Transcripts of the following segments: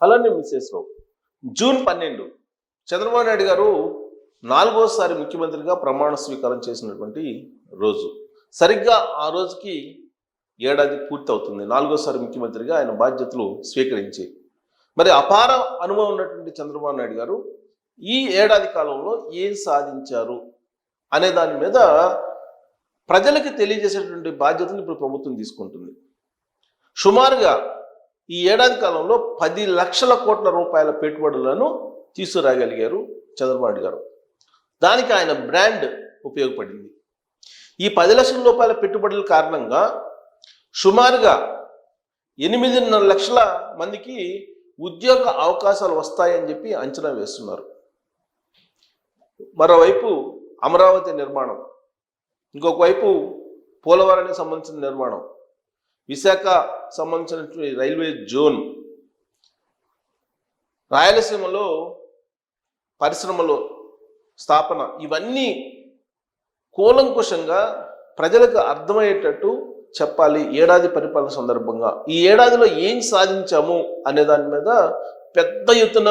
అలానే మిస్సెస్ రావు. జూన్ 12 చంద్రబాబు నాయుడు గారు 4వసారి ముఖ్యమంత్రిగా ప్రమాణ స్వీకారం చేసినటువంటి రోజు. సరిగ్గా ఆ రోజుకి ఏడాది పూర్తి అవుతుంది 4వసారి ముఖ్యమంత్రిగా ఆయన బాధ్యతలు స్వీకరించి. మరి అపార అనుభవం ఉన్నటువంటి చంద్రబాబు నాయుడు గారు ఈ ఏడాది కాలంలో ఏం సాధించారు అనే దాని మీద ప్రజలకు తెలియజేసేటువంటి బాధ్యతను ఇప్పుడు ప్రభుత్వం తీసుకుంటుంది. సుమారుగా ఈ ఏడాది కాలంలో 10 లక్షల కోట్ల రూపాయల పెట్టుబడులను తీసుకురాగలిగారు చంద్రబాబు నాయుడు గారు. దానికి ఆయన బ్రాండ్ ఉపయోగపడింది. ఈ 10 లక్షల రూపాయల పెట్టుబడుల కారణంగా సుమారుగా 8.5 లక్షల మందికి ఉద్యోగ అవకాశాలు వస్తాయని చెప్పి అంచనా వేస్తున్నారు. మరోవైపు అమరావతి నిర్మాణం, ఇంకొక వైపు పోలవరానికి సంబంధించిన నిర్మాణం, విశాఖ సంబంధించినటువంటి రైల్వే జోన్, రాయలసీమలో పరిశ్రమలు స్థాపన, ఇవన్నీ కూలంకుషంగా ప్రజలకు అర్థమయ్యేటట్టు చెప్పాలి. ఏడాది పరిపాలన సందర్భంగా ఈ ఏడాదిలో ఏం సాధించాము అనే దాని మీద పెద్ద ఎత్తున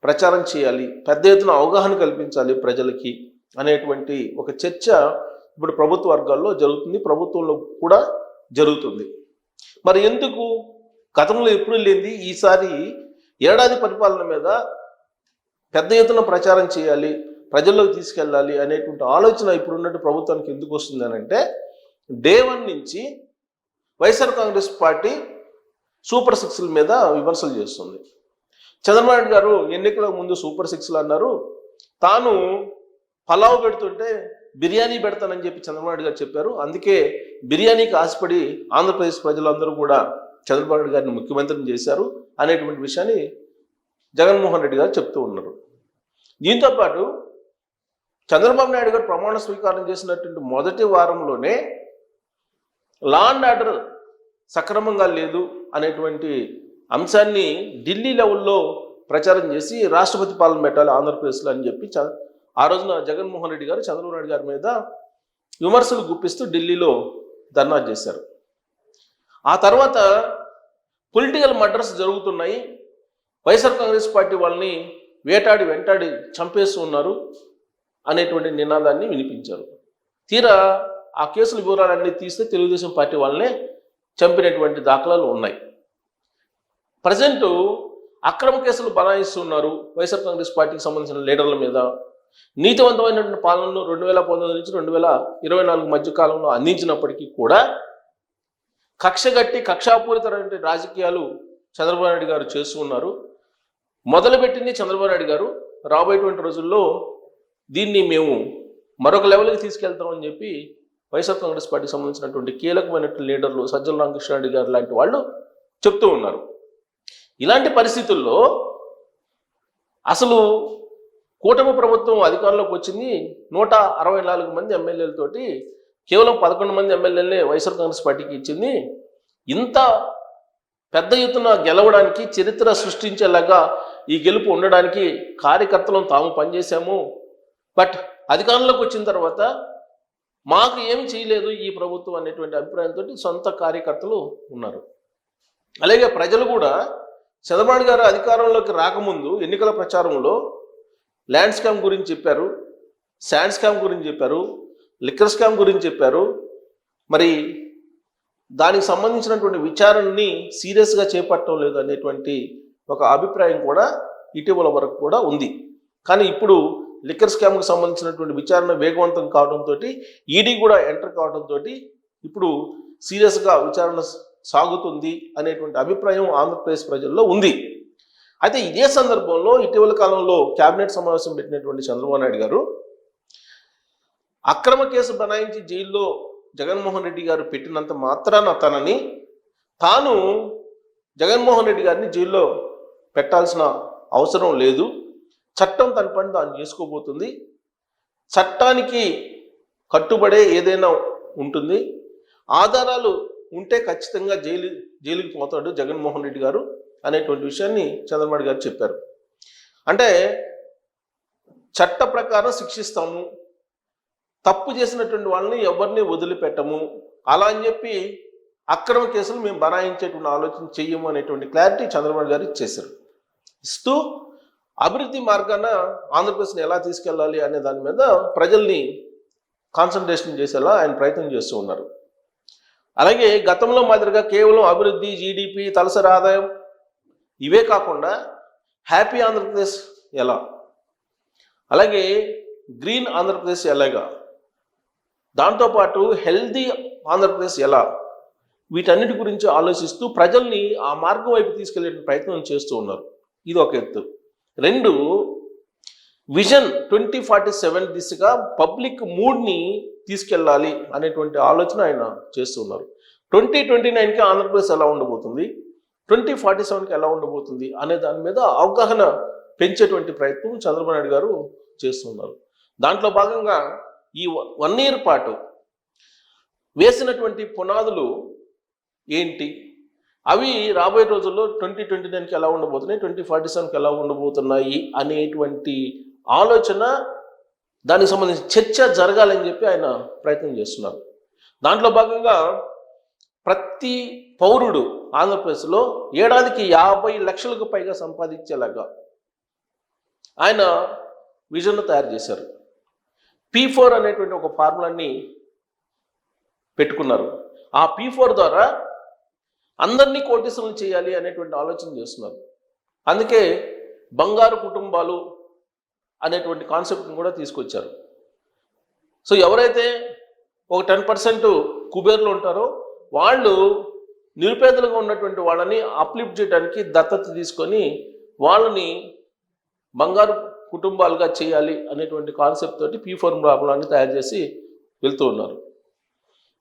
ప్రచారం చేయాలి, పెద్ద ఎత్తున అవగాహన కల్పించాలి ప్రజలకి అనేటువంటి ఒక చర్చ ఇప్పుడు ప్రభుత్వ వర్గాల్లో జరుగుతుంది, ప్రభుత్వంలో కూడా జరుగుతుంది. మరి ఎందుకు గతంలో ఎప్పుడు లేనిది ఈసారి ఏడాది పరిపాలన మీద పెద్ద ఎత్తున ప్రచారం చేయాలి, ప్రజల్లోకి తీసుకెళ్ళాలి అనేటువంటి ఆలోచన ఇప్పుడున్నట్టు ప్రభుత్వానికి ఎందుకు వస్తుంది అని అంటే, డే 1 నుంచి వైఎస్ఆర్ కాంగ్రెస్ పార్టీ సూపర్ 6ల మీద విమర్శలు చేస్తుంది. చంద్రబాబు నాయుడు గారు ఎన్నికల ముందు సూపర్ 6లు అన్నారు. తాను పలావ్ పెడుతుంటే బిర్యానీ పెడతానని చెప్పి చంద్రబాబు నాయుడు గారు చెప్పారు. అందుకే బిర్యానీకి ఆశపడి ఆంధ్రప్రదేశ్ ప్రజలందరూ కూడా చంద్రబాబు నాయుడు గారిని ముఖ్యమంత్రిని చేశారు అనేటువంటి విషయాన్ని జగన్మోహన్ రెడ్డి గారు చెప్తూ ఉన్నారు. దీంతోపాటు చంద్రబాబు నాయుడు గారు ప్రమాణ స్వీకారం చేసినటువంటి మొదటి వారంలోనే లా అండ్ ఆర్డర్ సక్రమంగా లేదు అనేటువంటి అంశాన్ని ఢిల్లీ లెవెల్లో ప్రచారం చేసి రాష్ట్రపతి పాలన పెట్టాలి ఆంధ్రప్రదేశ్లో అని చెప్పి ఆ రోజున జగన్మోహన్ రెడ్డి గారు చంద్రబాబు నాయుడు గారి మీద విమర్శలు గుప్పిస్తూ ఢిల్లీలో ధర్నా చేశారు. ఆ తర్వాత పొలిటికల్ మర్డర్స్ జరుగుతున్నాయి, వైఎస్ఆర్ కాంగ్రెస్ పార్టీ వాళ్ళని వేటాడి వెంటాడి చంపేస్తూ ఉన్నారు అనేటువంటి నినాదాన్ని వినిపించారు. తీరా ఆ కేసుల వివరాలన్నీ తీస్తే తెలుగుదేశం పార్టీ వాళ్ళనే చంపినటువంటి దాఖలాలు ఉన్నాయి. ప్రజెంట్ అక్రమ కేసులు బనాయిస్తున్నారు వైఎస్ఆర్ కాంగ్రెస్ పార్టీకి సంబంధించిన లీడర్ల మీద. నీతివంతమైనటువంటి పాలనను 2019 నుంచి 2024 మధ్య కాలంలో అందించినప్పటికీ కూడా కక్షగట్టి కక్షాపూరితమైన రాజకీయాలు చంద్రబాబు నాయుడు గారు చేస్తూ ఉన్నారు. మొదలుపెట్టింది చంద్రబాబు నాయుడు గారు. రాబోయేటువంటి రోజుల్లో దీన్ని మేము మరొక లెవెల్కి తీసుకెళ్తామని చెప్పి వైఎస్ఆర్ కాంగ్రెస్ పార్టీకి సంబంధించినటువంటి కీలకమైనటువంటి లీడర్లు సజ్జల రామకృష్ణారెడ్డి గారు లాంటి వాళ్ళు చెప్తూ ఉన్నారు. ఇలాంటి పరిస్థితుల్లో అసలు కూటమి ప్రభుత్వం అధికారంలోకి వచ్చింది 164 మంది ఎమ్మెల్యేలతోటి, కేవలం 11 మంది ఎమ్మెల్యేలనే వైఎస్ఆర్ కాంగ్రెస్ పార్టీకి ఇచ్చింది. ఇంత పెద్ద ఎత్తున గెలవడానికి, చరిత్ర సృష్టించేలాగా ఈ గెలుపు ఉండడానికి కార్యకర్తలను తాము పనిచేశాము. బట్ అధికారంలోకి వచ్చిన తర్వాత మాకు ఏమి చేయలేదు ఈ ప్రభుత్వం అనేటువంటి అభిప్రాయంతో సొంత కార్యకర్తలు ఉన్నారు. అలాగే ప్రజలు కూడా చంద్రబాబు గారు అధికారంలోకి రాకముందు ఎన్నికల ప్రచారంలో ల్యాండ్ స్కామ్ గురించి చెప్పారు, శాండ్ స్కామ్ గురించి చెప్పారు, లిక్కర్ స్కామ్ గురించి చెప్పారు. మరి దానికి సంబంధించినటువంటి విచారణని సీరియస్గా చేపట్టడం లేదు అనేటువంటి ఒక అభిప్రాయం కూడా ఇటీవల వరకు కూడా ఉంది. కానీ ఇప్పుడు లిక్కర్ స్కామ్కి సంబంధించినటువంటి విచారణ వేగవంతం కావడంతో, ఈడీ కూడా ఎంటర్ కావడంతో ఇప్పుడు సీరియస్గా విచారణ సాగుతుంది అనేటువంటి అభిప్రాయం ఆంధ్రప్రదేశ్ ప్రజల్లో ఉంది. అయితే ఇదే సందర్భంలో ఇటీవల కాలంలో కేబినెట్ సమావేశం పెట్టినటువంటి చంద్రబాబు నాయుడు గారు అక్రమ కేసు బనాయించి జైల్లో జగన్మోహన్ రెడ్డి గారు పెట్టినంత మాత్రాన తాను జగన్మోహన్ రెడ్డి గారిని జైల్లో పెట్టాల్సిన అవసరం లేదు, చట్టం తన పని తాను చేసుకోబోతుంది, చట్టానికి కట్టుబడే ఏదైనా ఉంటుంది, ఆధారాలు ఉంటే ఖచ్చితంగా జైలుకి పోతాడు జగన్మోహన్ రెడ్డి గారు అనేటువంటి విషయాన్ని చంద్రబాబు గారు చెప్పారు. అంటే చట్ట ప్రకారం శిక్షిస్తాము, తప్పు చేసినటువంటి వాళ్ళని ఎవరిని వదిలిపెట్టము, అలా అని చెప్పి అక్రమ కేసులు మేము బనాయించేటువంటి ఆలోచన చెయ్యము అనేటువంటి క్లారిటీ చంద్రబాబు గారు ఇచ్చేశారు. ఇస్తూ అభివృద్ధి మార్గాన ఆంధ్రప్రదేశ్ని ఎలా తీసుకెళ్ళాలి అనే దాని మీద ప్రజల్ని కాన్సన్ట్రేషన్ చేసేలా ఆయన ప్రయత్నం చేస్తూ ఉన్నారు. అలాగే గతంలో మాదిరిగా కేవలం అభివృద్ధి, జీడిపి, తలసరి ఆదాయం ఇవే కాకుండా హ్యాపీ ఆంధ్రప్రదేశ్ ఎలా, అలాగే గ్రీన్ ఆంధ్రప్రదేశ్ ఎలాగా, దాంతోపాటు హెల్దీ ఆంధ్రప్రదేశ్ ఎలా, వీటన్నిటి గురించి ఆలోచిస్తూ ప్రజల్ని ఆ మార్గం వైపు తీసుకెళ్లే ప్రయత్నం చేస్తూ ఉన్నారు. ఇది ఒక ఎత్తు. రెండు, విజన్ 2047 దిశగా పబ్లిక్ మూడ్ని తీసుకెళ్ళాలి అనేటువంటి ఆలోచన ఆయన చేస్తూ ఉన్నారు. 2029కి ఆంధ్రప్రదేశ్ ఎలా ఉండబోతుంది, 2047కి ఎలా ఉండబోతుంది అనే దాని మీద అవగాహన పెంచేటువంటి ప్రయత్నం చంద్రబాబు నాయుడు గారు చేస్తున్నారు. దాంట్లో భాగంగా ఈ 1 year పాటు వేసినటువంటి పునాదులు ఏంటి, అవి రాబోయే రోజుల్లో 2029కి ఎలా ఉండబోతున్నాయి, 2047కి ఎలా ఉండబోతున్నాయి అనేటువంటి ఆలోచన, దానికి సంబంధించిన చర్చ జరగాలని చెప్పి ఆయన ప్రయత్నం చేస్తున్నారు. దాంట్లో భాగంగా ప్రతి పౌరుడు ఆంధ్రప్రదేశ్లో ఏడాదికి 50 లక్షలకు పైగా సంపాదించేలాగా ఆయన విజన్ను తయారు చేశారు. P4 అనేటువంటి ఒక ఫార్ములాని పెట్టుకున్నారు. ఆ P4 ద్వారా అందరినీ కోటీశ్వరులు చేయాలి అనేటువంటి ఆలోచన చేస్తున్నారు. అందుకే బంగారు కుటుంబాలు అనేటువంటి కాన్సెప్ట్ని కూడా తీసుకొచ్చారు. సో ఎవరైతే ఒక 10% కుబేర్లు ఉంటారో వాళ్ళు నిరుపేదలుగా ఉన్నటువంటి వాళ్ళని అప్లిఫ్ట్ చేయడానికి దత్తత తీసుకొని వాళ్ళని బంగారు కుటుంబాలుగా చేయాలి అనేటువంటి కాన్సెప్ట్ తోటి P4 ఫార్ములాని తయారు చేసి వెళ్తూ ఉన్నారు.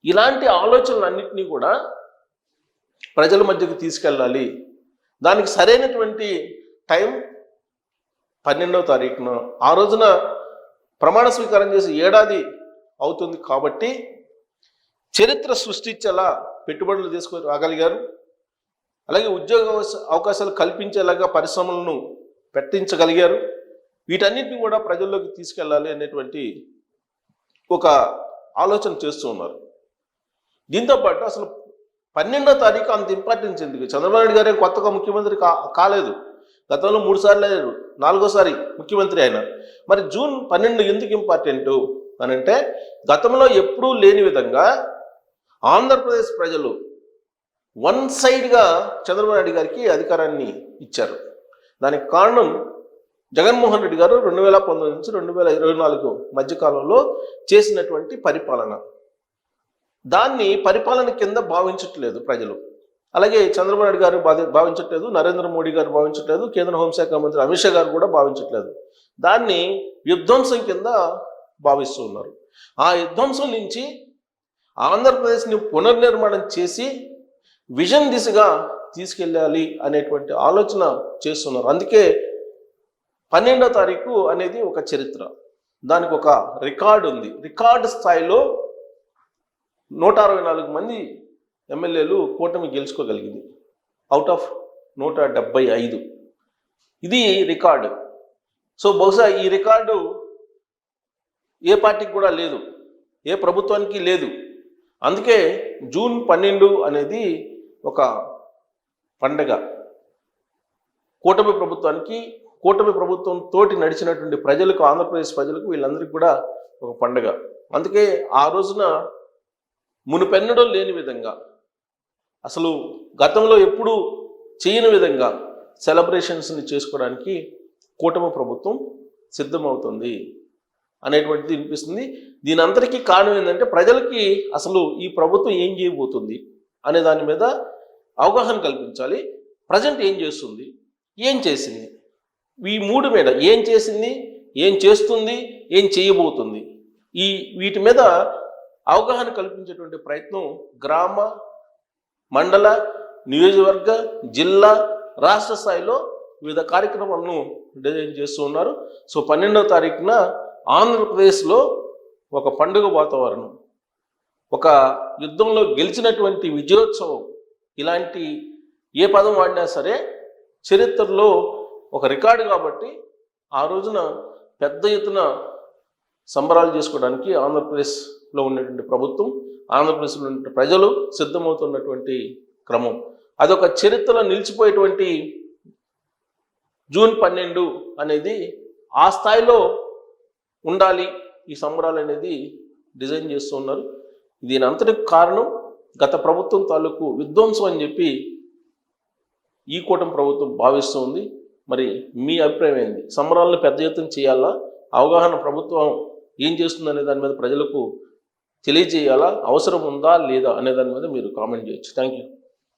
ఇలాంటి ఆలోచనలన్నింటినీ కూడా ప్రజల మధ్యకు తీసుకెళ్ళాలి. దానికి సరైనటువంటి టైం 12వ తారీఖున, ఆ రోజున ప్రమాణ స్వీకారం చేసి ఏడాది అవుతుంది కాబట్టి చరిత్ర సృష్టించేలా పెట్టుబడులు తీసుకొని రాగలిగారు. అలాగే ఉద్యోగ అవకాశాలు కల్పించేలాగా పరిశ్రమలను పెట్టించగలిగారు. వీటన్నిటిని కూడా ప్రజల్లోకి తీసుకెళ్ళాలి అనేటువంటి ఒక ఆలోచన చేస్తూ ఉన్నారు. దీంతోపాటు అసలు 12వ తారీఖు అంత ఇంపార్టెన్స్ ఎందుకు? చంద్రబాబు నాయుడు గారే కొత్తగా ముఖ్యమంత్రి కాలేదు. గతంలో 3 సార్లు అయ్యారు, 4వసారి ముఖ్యమంత్రి ఆయన. మరి జూన్ 12 ఎందుకు ఇంపార్టెంటు అని అంటే, గతంలో ఎప్పుడూ లేని విధంగా ఆంధ్రప్రదేశ్ ప్రజలు 1 సైడ్గా చంద్రబాబు నాయుడు గారికి అధికారాన్ని ఇచ్చారు. దానికి కారణం జగన్మోహన్ రెడ్డి గారు 2019 నుంచి 2024 మధ్యకాలంలో చేసినటువంటి పరిపాలన. దాన్ని పరిపాలన కింద భావించట్లేదు ప్రజలు. అలాగే చంద్రబాబు నాయుడు గారు భావించట్లేదు, నరేంద్ర మోడీ గారు భావించట్లేదు, కేంద్ర హోంశాఖ మంత్రి అమిత్ షా గారు కూడా భావించట్లేదు. దాన్ని విధ్వంసం కింద భావిస్తూ ఉన్నారు. ఆ విధ్వంసం నుంచి ఆంధ్రప్రదేశ్ని పునర్నిర్మాణం చేసి విజన్ దిశగా తీసుకెళ్ళాలి అనేటువంటి ఆలోచన చేస్తున్నారు. అందుకే 12వ తారీఖు అనేది ఒక చరిత్ర, దానికి ఒక రికార్డు ఉంది. రికార్డు స్థాయిలో 164 మంది ఎమ్మెల్యేలు కూటమి గెలుచుకోగలిగింది అవుట్ ఆఫ్ 175. ఇది రికార్డు. సో బహుశా ఈ రికార్డు ఏ పార్టీకి కూడా లేదు, ఏ ప్రభుత్వానికి లేదు. అందుకే జూన్ 12 అనేది ఒక పండగ. కూటమి ప్రభుత్వానికి, కూటమి ప్రభుత్వం తోటి నడిచినటువంటి ప్రజలకు, ఆంధ్రప్రదేశ్ ప్రజలకు, వీళ్ళందరికీ కూడా ఒక పండగ. అందుకే ఆ రోజున మునుపెన్నడూ లేని విధంగా, అసలు గతంలో ఎప్పుడూ చేయని విధంగా సెలబ్రేషన్స్ని చేసుకోవడానికి కూటమి ప్రభుత్వం సిద్ధమవుతుంది అనేటువంటిది వినిపిస్తుంది. దీని అంతటికీ కారణం ఏంటంటే, ప్రజలకి అసలు ఈ ప్రభుత్వం ఏం చేయబోతుంది అనే దాని మీద అవగాహన కల్పించాలి. ప్రజెంట్ ఏం చేస్తుంది, ఏం చేసింది, ఈ 3 మీద ఏం చేసింది, ఏం చేస్తుంది, ఏం చేయబోతుంది, వీటి మీద అవగాహన కల్పించేటువంటి ప్రయత్నం గ్రామ, మండల, నియోజకవర్గ, జిల్లా, రాష్ట్ర స్థాయిలో వివిధ కార్యక్రమాలను డిజైన్ చేస్తూ ఉన్నారు. సో 12వ తారీఖున ఆంధ్రప్రదేశ్లో ఒక పండుగ వాతావరణం, ఒక యుద్ధంలో గెలిచినటువంటి విజయోత్సవం, ఇలాంటి ఏ పదం వాడినా సరే చరిత్రలో ఒక రికార్డు కాబట్టి ఆ రోజున పెద్ద ఎత్తున సంబరాలు చేసుకోవడానికి ఆంధ్రప్రదేశ్లో ఉన్నటువంటి ప్రభుత్వం, ఆంధ్రప్రదేశ్లో ఉన్న ప్రజలు సిద్ధమవుతున్నటువంటి క్రమం. అదొక చరిత్రలో నిలిచిపోయేటువంటి జూన్ 12 అనేది ఆ స్థాయిలో ఉండాలి ఈ సంబరాలు అనేది డిజైన్ చేస్తూ ఉన్నారు. దీని అంతటికి కారణం గత ప్రభుత్వం తాలూకు విధ్వంసం అని చెప్పి ఈ కూటమి ప్రభుత్వం భావిస్తూ ఉంది. మరి మీ అభిప్రాయం ఏంది? సంబరాలను పెద్ద ఎత్తున చేయాలా? అవగాహన ప్రభుత్వం ఏం చేస్తుందనే దాని మీద ప్రజలకు తెలియజేయాలా? అవసరం ఉందా లేదా అనే దాని మీద మీరు కామెంట్ చేయొచ్చు. Thank you.